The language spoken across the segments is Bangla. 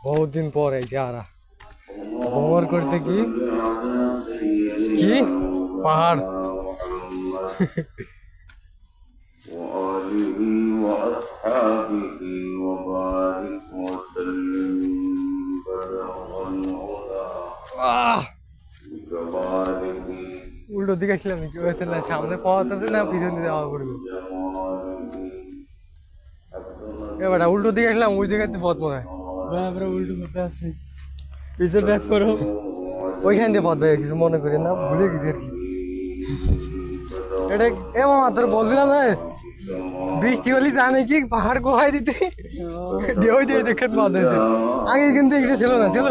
বহুত দিন পর এই যারা ভ্রমণ করতে কি কি পাহাড় উল্টো দিকে আসলাম না সামনে পথ আছে না পিছন দিকে যাওয়া পড়বে এবার উল্টো দিকে আসলাম ওই জায়গাতে পথ মনে হয় আমরা উল্টো করতে আসছি পিছনে ব্যাক করো ওইখান দিয়ে পথ ভাই কিছু মনে করি না ভুলে গেছি আর কি এটা এ মামা তোর বলছিলাম বৃষ্টি হলে জানে কি পাহাড় কোহায় দিতে ঢেউ দিয়ে দেখে পথ হয়েছে আগে কিন্তু এটা ছিল না ছিল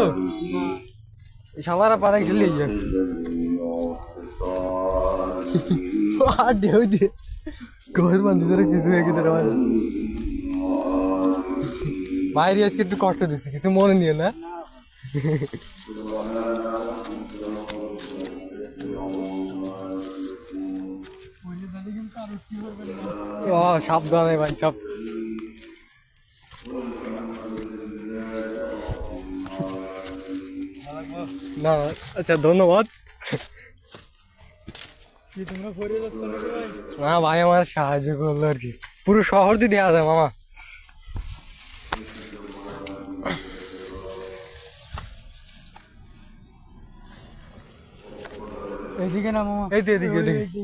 সবার পাড়া খেলে আর ঢেউ দিয়ে ঘর বান্ধি ধরে কিছু এগিয়ে ধরে বাইরে আজকে একটু কষ্ট দিচ্ছি কিছু মনে নিয়ে না সাবধানে ভাই সব না আচ্ছা ধন্যবাদ না ভাই আমার সাহায্য করলো আর কি পুরো শহর দিয়ে দেওয়া যায় মামা এইদিকে না মামা এই তো এদিকে এদিকে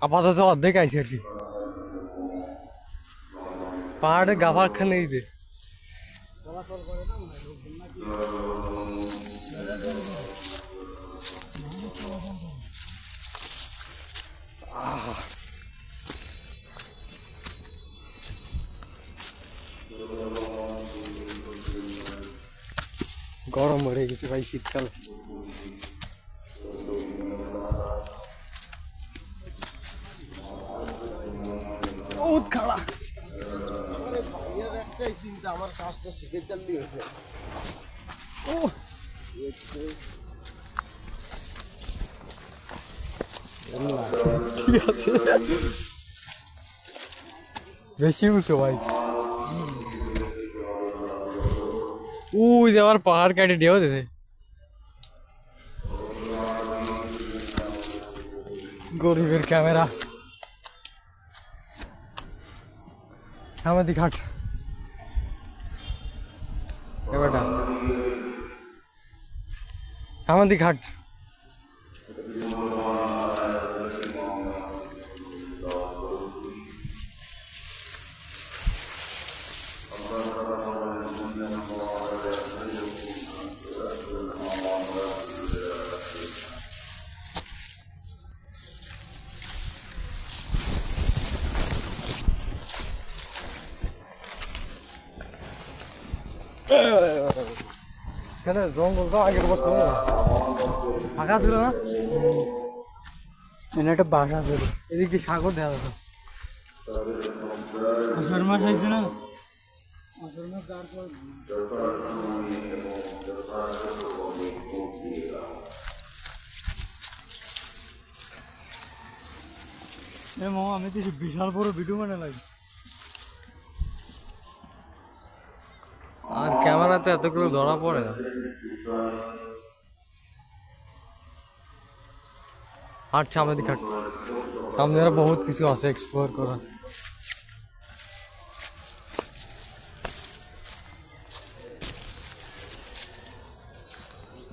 আপাতত অর্ধেক আইসি আর কি পাহাড়ে গাভার খানে এই যে গরম হয়ে গেছে ভাই শীতকাল বহুত খাড়া আমার কাজটা শিখে চাললি হয়েছে ও ঠিক আছে বেশি উঁচু ভাই ওই যে আমার পাহাড় কাটে ঢেউ দিতে গরিবের ক্যামেরা আমাদের ঘাট এবারটা আমাদের ঘাট জঙ্গল তো আগের বছর ফাঁকা ছিল না এনে একটা বাসা ছিল এদিকে সাগর দেখা যেত আষাঢ় মাস হয়েছে না আষাঢ় মাস যাওয়ার পর মামা আমি তো বিশাল বড় ভিডিও মানে লাগে আর ক্যামেরাতে এতগুলো ধরা পড়ে না হাঁটছে আমাদের ঘাট সামনে আরো বহুত কিছু আছে এক্সপ্লোর করার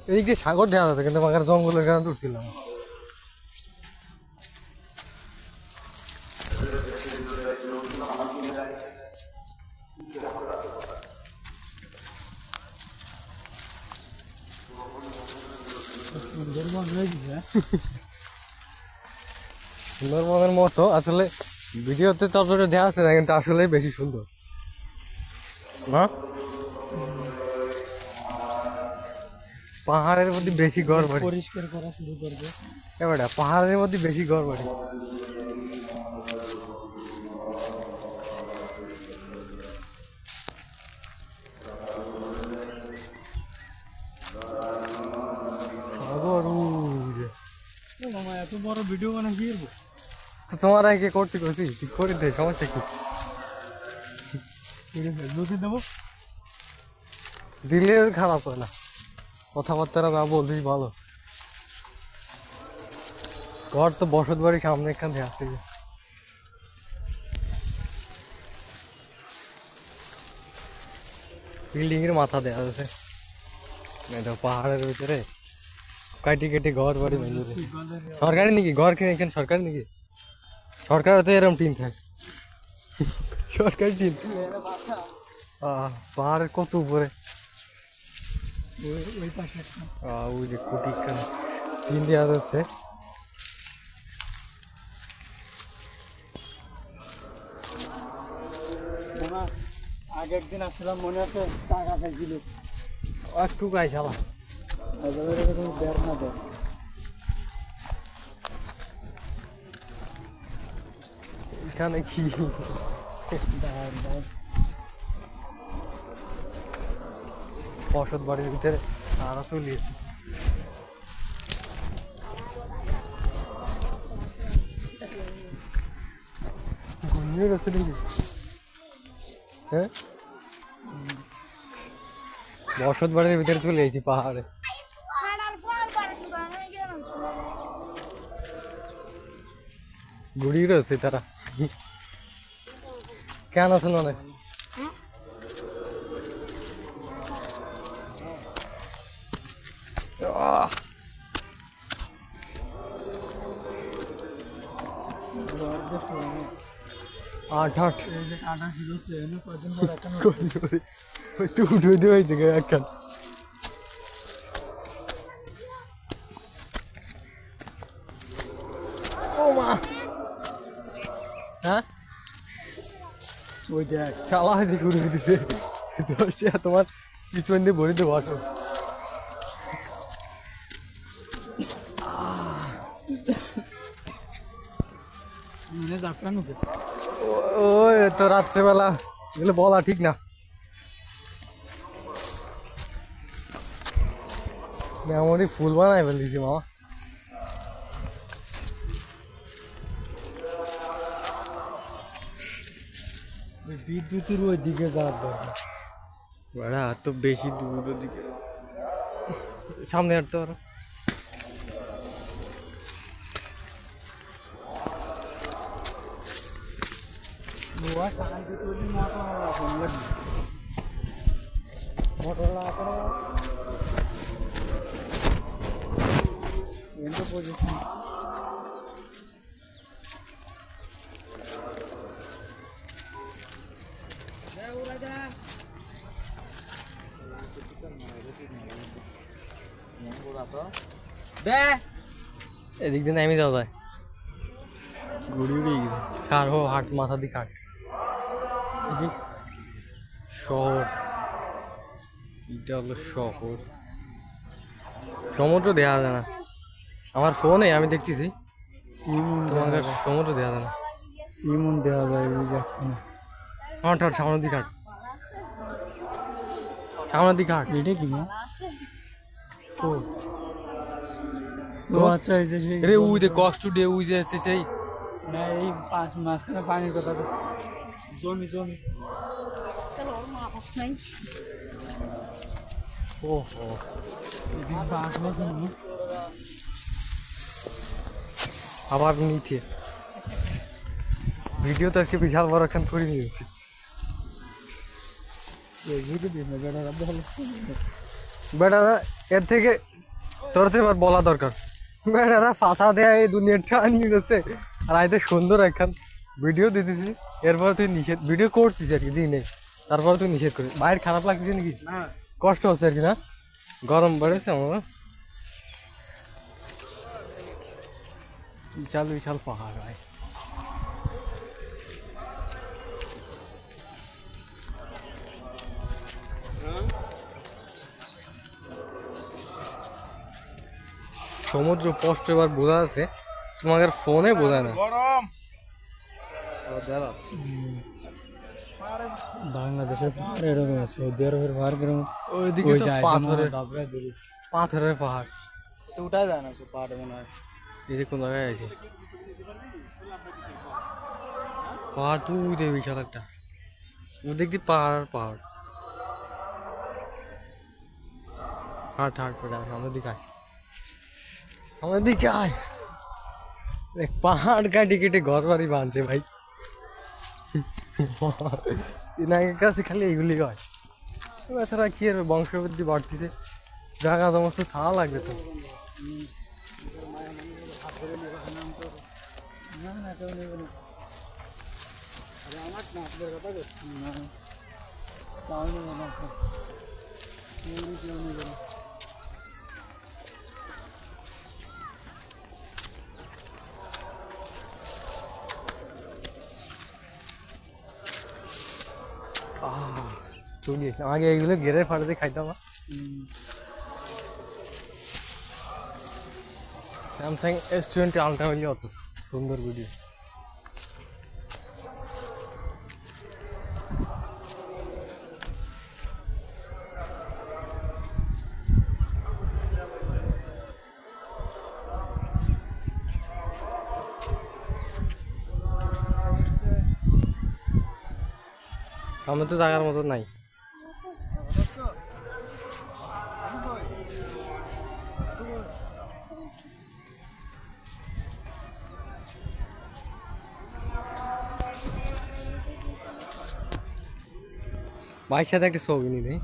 এদিক দিয়ে সাগর দেখা যাচ্ছে কিন্তু আমার জঙ্গলের কারণে উঠছিলাম সুন্দরবনের মতো আসলে ভিডিওতে ততটা দেওয়া আছে না কিন্তু আসলে বেশি সুন্দর না পাহাড়ের মধ্যে বেশি ঘর বাড়ি পরিষ্কার করা শুরু করবে এবার পাহাড়ের মধ্যে বেশি ঘর বাড়ি মামা এত বড় ভিডিও মানে কি তো তোমার আগে করতে করছি ঠিক করে দে সমস্যা কি ফেসবুকে দেবো দিলে খারাপ হয় না, কথাবার্তা না বলতেই ভালো। ঘর তো বসত বাড়ির সামনে এখান থেকে আসছে, বিল্ডিং এর মাথা দেওয়া আছে, পাহাড়ের ভিতরে কাটি কেটে ঘর বাড়ি ভেঙে দিয়েছে। সরকারি নাকি ঘর কিনে এখানে সরকারি নাকি? সরকার তো এরকম টিন থাকে, সরকারি টিন। পাহাড়ের কত উপরে, ওই যে কুটি টিন দেওয়া যাচ্ছে। আগে একদিন আসছিলাম, মনে আছে, টাকা খাইছিল একটু গাই শালা, দেড় না দেয়। এখানে কি বসত বাড়ির ভিতরে তারা চলিয়েছে। ঘুমিয়ে গেছে নাকি? হ্যাঁ, বসত বাড়ির ভিতরে চলে গেছি পাহাড়ে। ঘুরিয়ে রয়েছে তারা, কেন আছেন অনেক? আট আট উঠে দিয়ে হয়েছে একখান। ও মা, হ্যাঁ ওই দেখ চালা হয়েছে, শুরু হয়ে দিছে। দশটা তোমার পিছন দিয়ে ভরে দেবো, আসো। ওই তো রাত্রেবেলা এগুলো বলা ঠিক না, মেমোরি ফুল বানাই ফেলতেছি মামা। বিদ্যুতের ওই দিকে যাওয়ার দরকার। বেড়া তো বেশি দূর দিকে, সামনে হাঁটতে পারো। ఎంత పొజిషన్ এদিক দিয়ে নেমে যাওয়া যায়, ঘুরি উড়িয়ে গেছে। সার হো হাট, মাথা দিয়ে কাট। এই যে শহর, এটা হলো শহর। সমুদ্র দেখা যায় না আমার ফোনে, আমি দেখতেছি তোমাদের সমুদ্র দেখা যায় না। সিমন দেওয়া যায় ওই যে হাট হাট, সামনের দিকে হাট, সামনের দিকে হাট। এটা কি না ও ও আচ্ছা, এই যে সেই রে উই দে কষ্ট ডে উই যে সেই না, এই মাঝখানে পানির কথা বলছি, জমি জমি। ও হো, আবার নিচে ভিডিও তো আজকে বিশাল বড় একখান করে নিয়েছি। বেটারা এর থেকে তোর তো এবার বলা দরকার, বেটারা ফাঁসা দেয়া এই দুনিয়াটা নিয়ে যাচ্ছে, আর আইতে সুন্দর একখান ভিডিও দিতেছি। এরপর তুই নিষেধ ভিডিও করছিস আর কি দিনে, তারপরে তুই নিষেধ করিস। বাইরে খারাপ লাগতেছে নাকি? কষ্ট হচ্ছে আর কি, না গরম বেড়েছে আমার। বিশাল বিশাল পাহাড় ভাই, সমুদ্র স্পষ্ট এবার বোঝা আছে, তোমাদের ফোনে বোঝায় না। বাংলাদেশের পাহাড় এরকম আছে, সৌদি আরবের পাহাড় কিরকম ওইদিকে তো পাথরের পাথরের পাহাড়, উঠায় যায় না পাহাড়ে মনে হয়। এই যে কোন জায়গায় আছে পাহাড়, তুই দেখ বিশাল একটা, ওদিক দিয়ে পাহাড় আর পাহাড়। হাট হাট করে আয়, আমাদের দিকে আয় দেখ পাহাড় কাটি কেটে ঘর বাড়ি বাঁধছে ভাই। এনাকের কাছে খালি এইগুলি হয়, এছাড়া কি আর বংশবৃদ্ধি বাড়তিছে, জায়গা সমস্ত খাওয়া লাগবে তো। না না কেউ নেবে না। আরে আমার না আপনার কথা করছি না, তাও নেবে না, কেউ নেবে না। চলে এসে আগে এইগুলো গেরে ফাটাতে খাইতাম। স্যামসাং S20 আলট্রা হইলে অত সুন্দর ভিডিও। আমার তো জায়গার মতো নাই। ভাইয়ের সাথে একটা ছবি নি দেই।